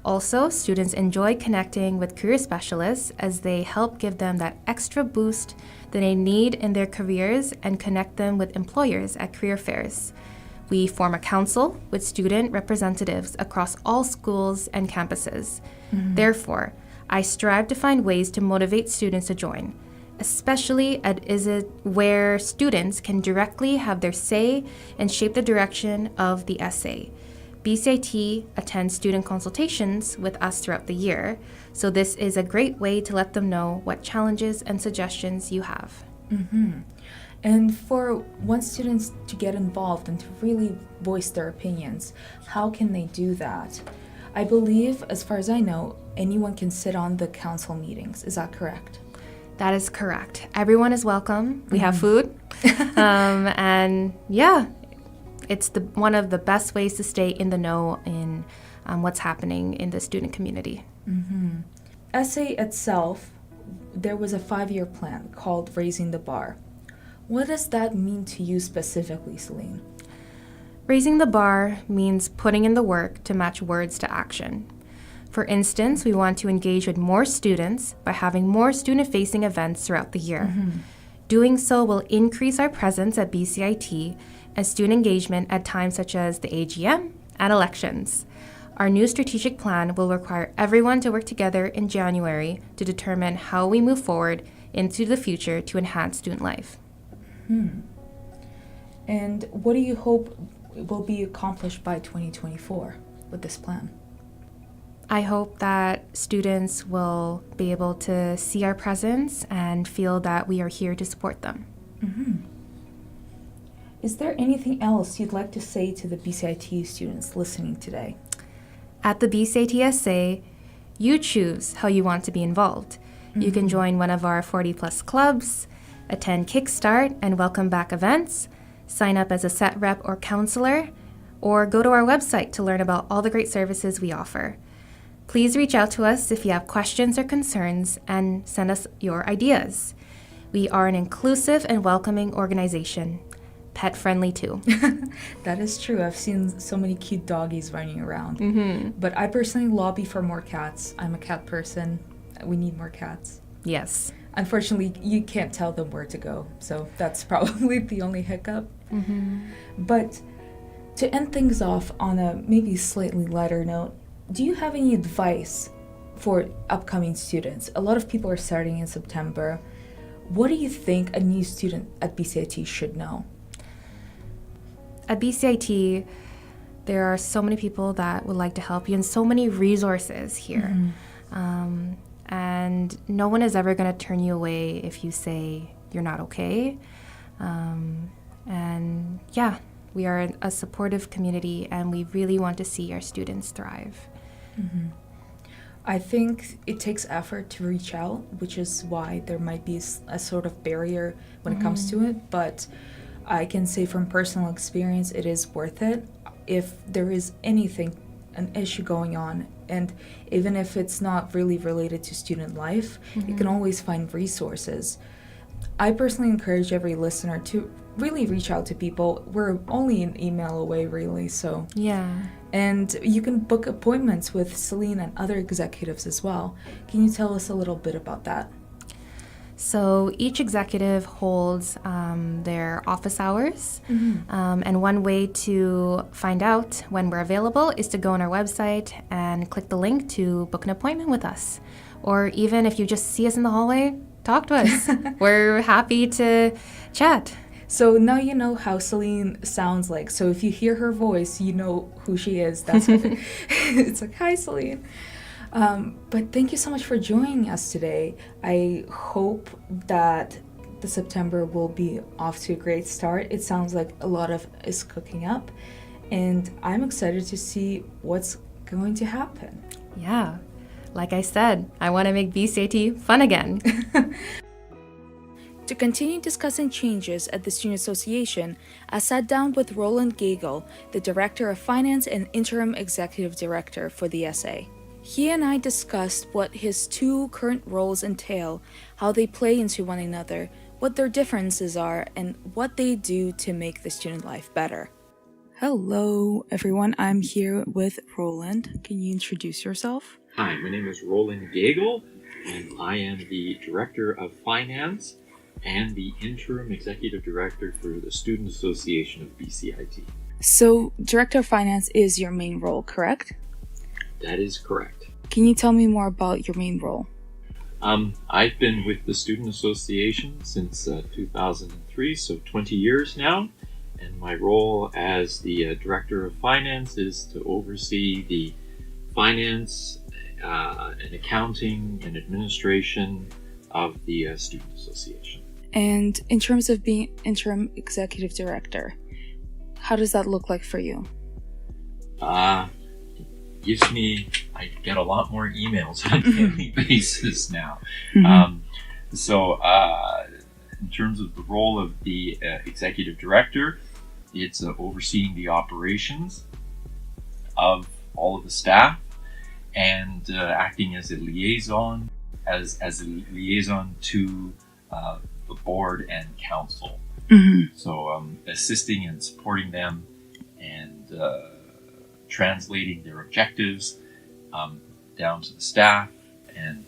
Also, students enjoy connecting with career specialists as they help give them that extra boost that they need in their careers and connect them with employers at career fairs. We form a council with student representatives across all schools and campuses. Therefore, I strive to find ways to motivate students to join, especially where students can directly have their say and shape the direction of the SA. BCIT attends student consultations with us throughout the year, so this is a great way to let them know what challenges and suggestions you have. And for want students to get involved and to really voice their opinions, how can they do that? I believe, as far as I know, anyone can sit on the council meetings. Is that correct? That is correct. Everyone is welcome. We have food. And yeah, it's one of the best ways to stay in the know in what's happening in the student community. SA itself, there was a 5-year plan called Raising the Bar. What does that mean to you specifically, Celine? Raising the bar means putting in the work to match words to action. For instance, we want to engage with more students by having more student-facing events throughout the year. Doing so will increase our presence at BCIT and student engagement at times such as the AGM and elections. Our new strategic plan will require everyone to work together in January to determine how we move forward into the future to enhance student life. And what do you hope will be accomplished by 2024 with this plan? I hope that students will be able to see our presence and feel that we are here to support them. Is there anything else you'd like to say to the BCIT students listening today? At the BCIT SA, you choose how you want to be involved. You can join one of our 40-plus clubs, attend Kickstart and Welcome Back events, sign up as a set rep or counselor, or go to our website to learn about all the great services we offer. Please reach out to us if you have questions or concerns and send us your ideas. We are an inclusive and welcoming organization, pet-friendly too. That is true. I've seen so many cute doggies running around. But I personally lobby for more cats. I'm a cat person. We need more cats. Yes. Unfortunately, you can't tell them where to go, so that's probably the only hiccup. But to end things off on a maybe slightly lighter note, do you have any advice for upcoming students? A lot of people are starting in September. What do you think a new student at BCIT should know? At BCIT, there are so many people that would like to help you and so many resources here. And no one is ever going to turn you away if you say you're not okay. And yeah, we are a supportive community and we really want to see our students thrive. I think it takes effort to reach out, which is why there might be a sort of barrier when it comes to it. But I can say from personal experience, it is worth it. If there is anything, an issue going on, and even if it's not really related to student life, you can always find resources. I personally encourage every listener to really reach out to people. We're only an email away, really, so. Yeah. And you can book appointments with Celine and other executives as well. Can you tell us a little bit about that? So each executive holds their office hours, and one way to find out when we're available is to go on our website and click the link to book an appointment with us. Or even if you just see us in the hallway, talk to us. We're happy to chat. So now you know how Celine sounds like. So if you hear her voice, you know who she is. That's what it's like, hi, Celine. But thank you so much for joining us today. I hope that the September will be off to a great start. It sounds like a lot of is cooking up, and I'm excited to see what's going to happen. Yeah, like I said, I want to make BCIT fun again. To continue discussing changes at the Student Association, I sat down with Roland Gagel, the Director of Finance and Interim Executive Director for the SA. He and I discussed what his two current roles entail, how they play into one another, what their differences are, and what they do to make the student life better. Hello, everyone. I'm here with Roland. Can you introduce yourself? Hi, my name is Roland Gagel, and I am the Director of Finance and the Interim Executive Director for the Student Association of BCIT. So, Director of Finance is your main role, correct? That is correct. Can you tell me more about your main role? I've been with the Student Association since 2003, so 20 years now, and my role as the Director of Finance is to oversee the finance and accounting and administration of the Student Association. And in terms of being Interim Executive Director, how does that look like for you? I get a lot more emails on a daily basis now. So in terms of the role of the Executive Director, it's overseeing the operations of all of the staff and acting as a liaison, as a liaison to the board and council. So assisting and supporting them and translating their objectives down to the staff and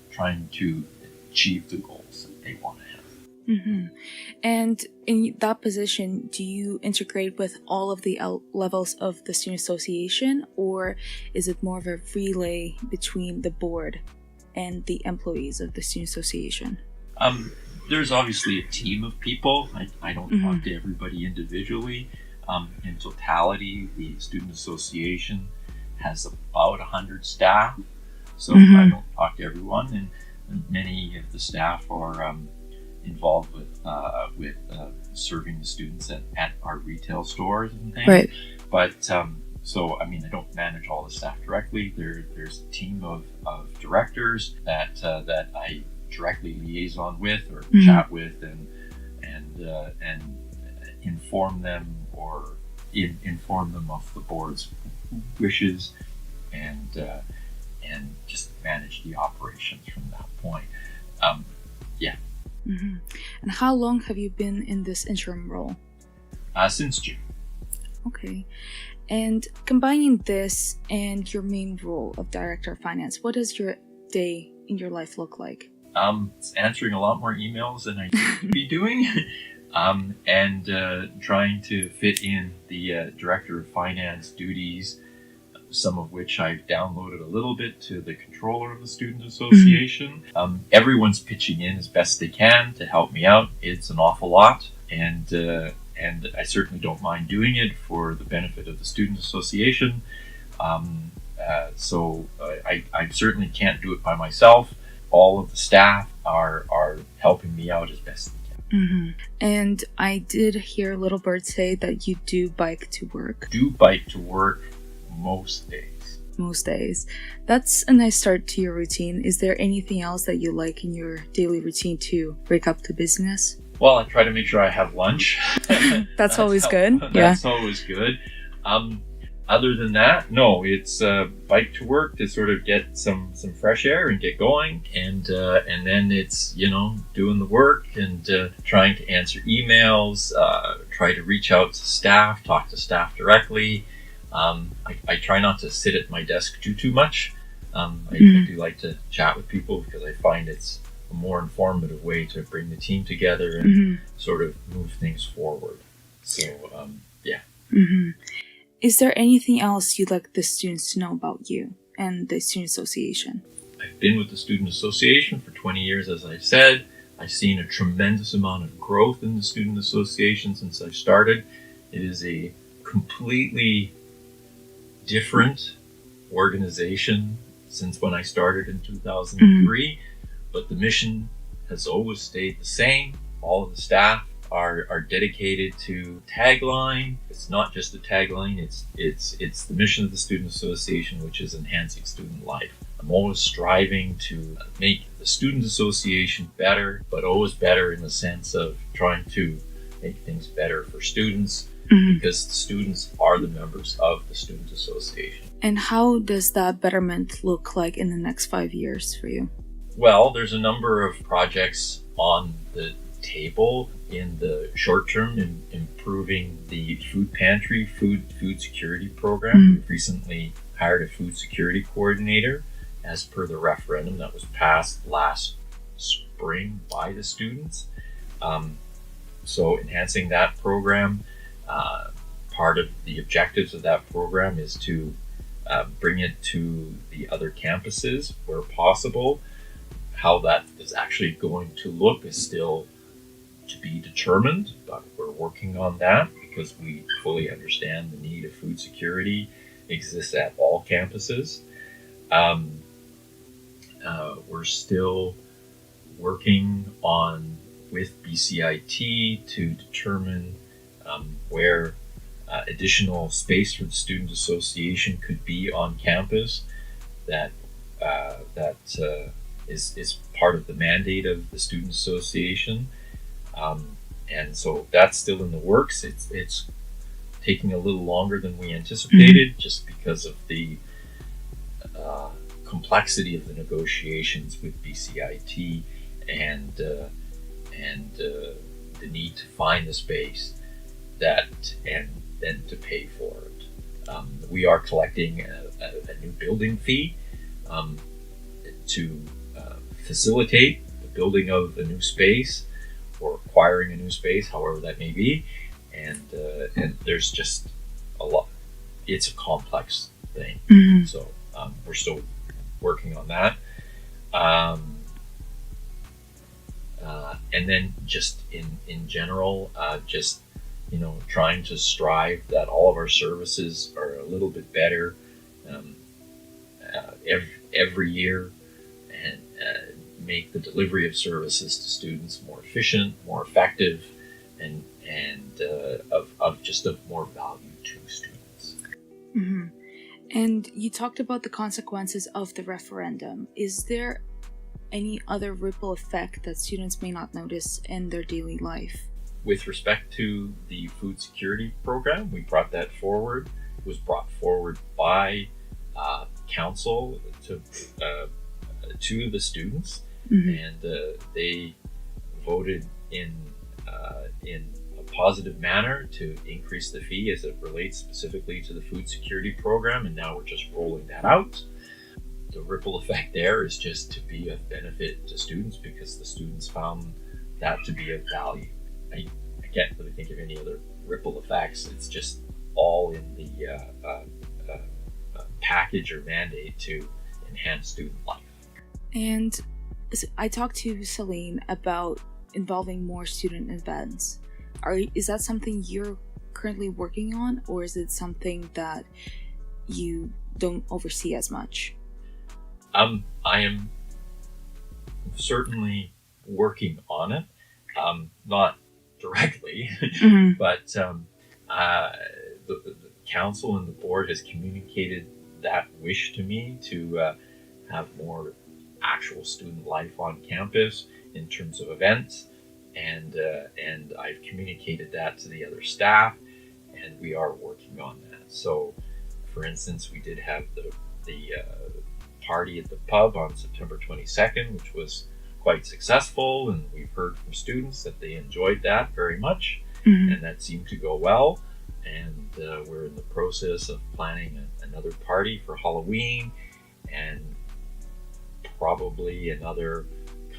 trying to achieve the goals that they want to have. And in that position, do you integrate with all of the levels of the Student Association, or is it more of a relay between the board and the employees of the Student Association? There's obviously a team of people. I don't talk to everybody individually. In totality, the Student Association has about 100 staff, so I don't talk to everyone, and many of the staff are involved with serving the students at our retail stores and things. Right. But so I don't manage all the staff directly. There's a team of directors that I directly liaison with or chat with and inform them or inform them of the board's wishes and just manage the operations from that point. And how long have you been in this interim role? Since June. Okay. And combining this and your main role of Director of Finance, what does your day in your life look like? Answering a lot more emails than I used to be doing, and trying to fit in the Director of Finance duties, some of which I've downloaded a little bit to the controller of the Student Association. Everyone's pitching in as best they can to help me out. It's an awful lot, and I certainly don't mind doing it for the benefit of the Student Association. So I certainly can't do it by myself. All of the staff are helping me out as best they can. And I did hear Little Bird say that you do bike to work. Do bike to work most days. Most days. That's a nice start to your routine. Is there anything else that you like in your daily routine to break up the busyness? Well, I try to make sure I have lunch. That's always good. That's always good. Other than that, no, it's bike to work to sort of get some fresh air and get going, and then it's doing the work and trying to answer emails, try to reach out to staff, talk to staff directly. I try not to sit at my desk too much. I do like to chat with people because I find it's a more informative way to bring the team together and sort of move things forward. So yeah. Is there anything else you'd like the students to know about you and the Student Association? I've been with the Student Association for 20 years, as I said. I've seen a tremendous amount of growth in the Student Association since I started. It is a completely different organization since when I started in 2003, but the mission has always stayed the same. All of the staff are dedicated to tagline. It's not just a tagline, it's the mission of the Student Association, which is enhancing student life. I'm always striving to make the Student Association better, but always better in the sense of trying to make things better for students, because the students are the members of the Student Association. And how does that betterment look like in the next 5 years for you? Well, there's a number of projects on the table in the short term in improving the food pantry, food security program. We've recently hired a food security coordinator as per the referendum that was passed last spring by the students. So enhancing that program, part of the objectives of that program is to bring it to the other campuses where possible. How that is actually going to look is still to be determined, but we're working on that because we fully understand the need of food security exists at all campuses. We're still working on with BCIT to determine where additional space for the Student Association could be on campus. That is part of the mandate of the Student Association. And so that's still in the works. It's taking a little longer than we anticipated, just because of the complexity of the negotiations with BCIT and the need to find the space and then to pay for it. We are collecting a new building fee to facilitate the building of a new space or acquiring a new space, however that may be, and there's just a lot. It's a complex thing, so we're still working on that. And then just in general, just trying to strive that all of our services are a little bit better every year, and make the delivery of services to students more efficient, more effective, and of more value to students. And you talked about the consequences of the referendum. Is there any other ripple effect that students may not notice in their daily life? With respect to the food security program, we brought that forward. It was brought forward by council to the students, and they voted in a positive manner to increase the fee as it relates specifically to the food security program, and now we're just rolling that out. the ripple effect there is just to be of benefit to students because the students found that to be of value. I can't really think of any other ripple effects. It's just all in the package or mandate to enhance student life. And I talked to Celine about involving more student events. Is that something you're currently working on, or is it something that you don't oversee as much? I am certainly working on it, not directly, but the council and the board has communicated that wish to me to have more actual student life on campus in terms of events, and I've communicated that to the other staff, and we are working on that. So, for instance, we did have the party at the pub on September 22nd, which was quite successful, and we've heard from students that they enjoyed that very much, and that seemed to go well. And we're in the process of planning another party for Halloween, and probably another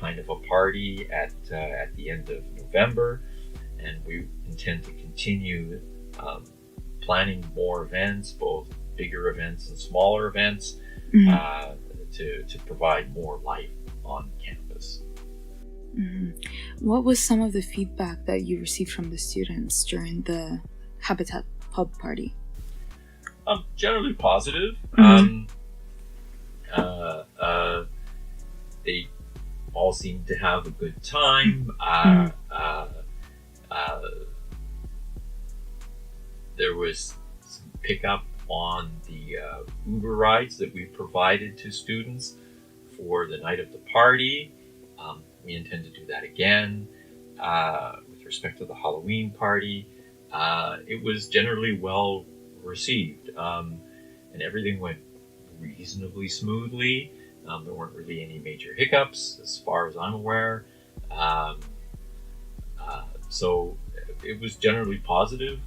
kind of a party at the end of November. And we intend to continue planning more events, both bigger events and smaller events, to provide more life on campus. What was some of the feedback that you received from the students during the Habitat Pub Party? Generally positive. They all seem to have a good time. There was some pickup on the Uber rides that we provided to students for the night of the party. We intend to do that again. With respect to the Halloween party, it was generally well received, and everything went reasonably smoothly. There weren't really any major hiccups as far as I'm aware. So it was generally positive.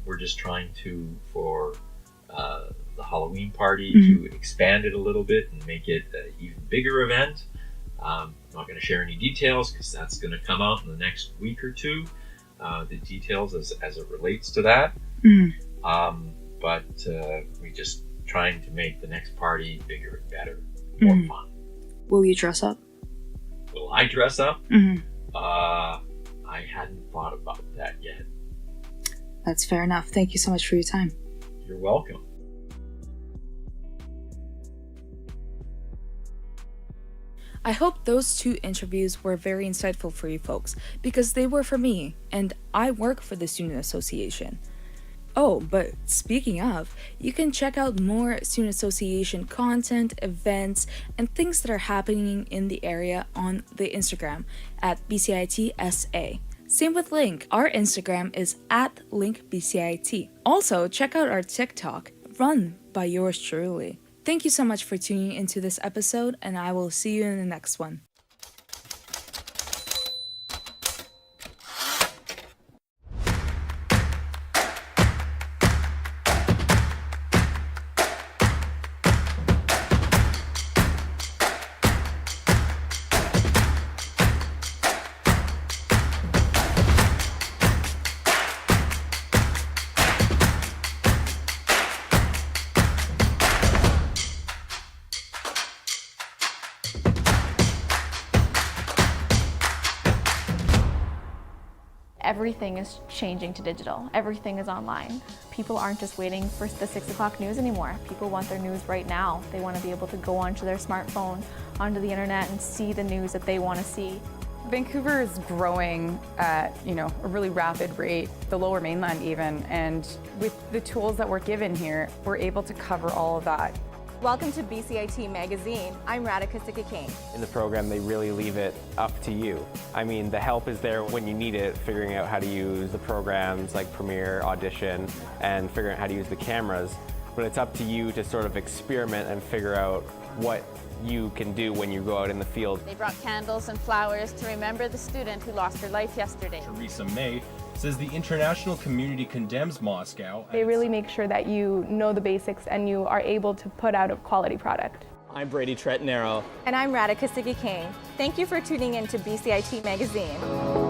We're just trying for the Halloween party to expand it a little bit and make it an even bigger event. I'm not going to share any details because that's going to come out in the next week or two, the details as it relates to that. But we're just trying to make the next party bigger and better, more fun. Will you dress up? Will I dress up? I hadn't thought about that yet. That's fair enough. Thank you so much for your time. You're welcome. I hope those 2 interviews were very insightful for you folks, because they were for me, and I work for the Student Association. Oh, but speaking of, you can check out more Student Association content, events, and things that are happening in the area on the Instagram at BCITSA. Same with Link. Our Instagram is at LinkBCIT. Also, check out our TikTok, run by yours truly. Thank you so much for tuning into this episode, and I will see you in the next one. Everything is changing to digital. Everything is online. People aren't just waiting for the 6 o'clock news anymore. People want their news right now. They want to be able to go onto their smartphone, onto the internet, and see the news that they want to see. Vancouver is growing at, a really rapid rate, the Lower Mainland even, and with the tools that we're given here, we're able to cover all of that. Welcome to BCIT Magazine. I'm Radhika Sikakane. In the program, they really leave it up to you. I mean, the help is there when you need it, figuring out how to use the programs like Premiere, Audition, and figuring out how to use the cameras. But it's up to you to sort of experiment and figure out what you can do when you go out in the field. They brought candles and flowers to remember the student who lost her life yesterday. Theresa May says the international community condemns Moscow. They really make sure that you know the basics and you are able to put out a quality product. I'm Brady Tretanero. And I'm Radhika Siggi-Kane. Thank you for tuning in to BCIT Magazine.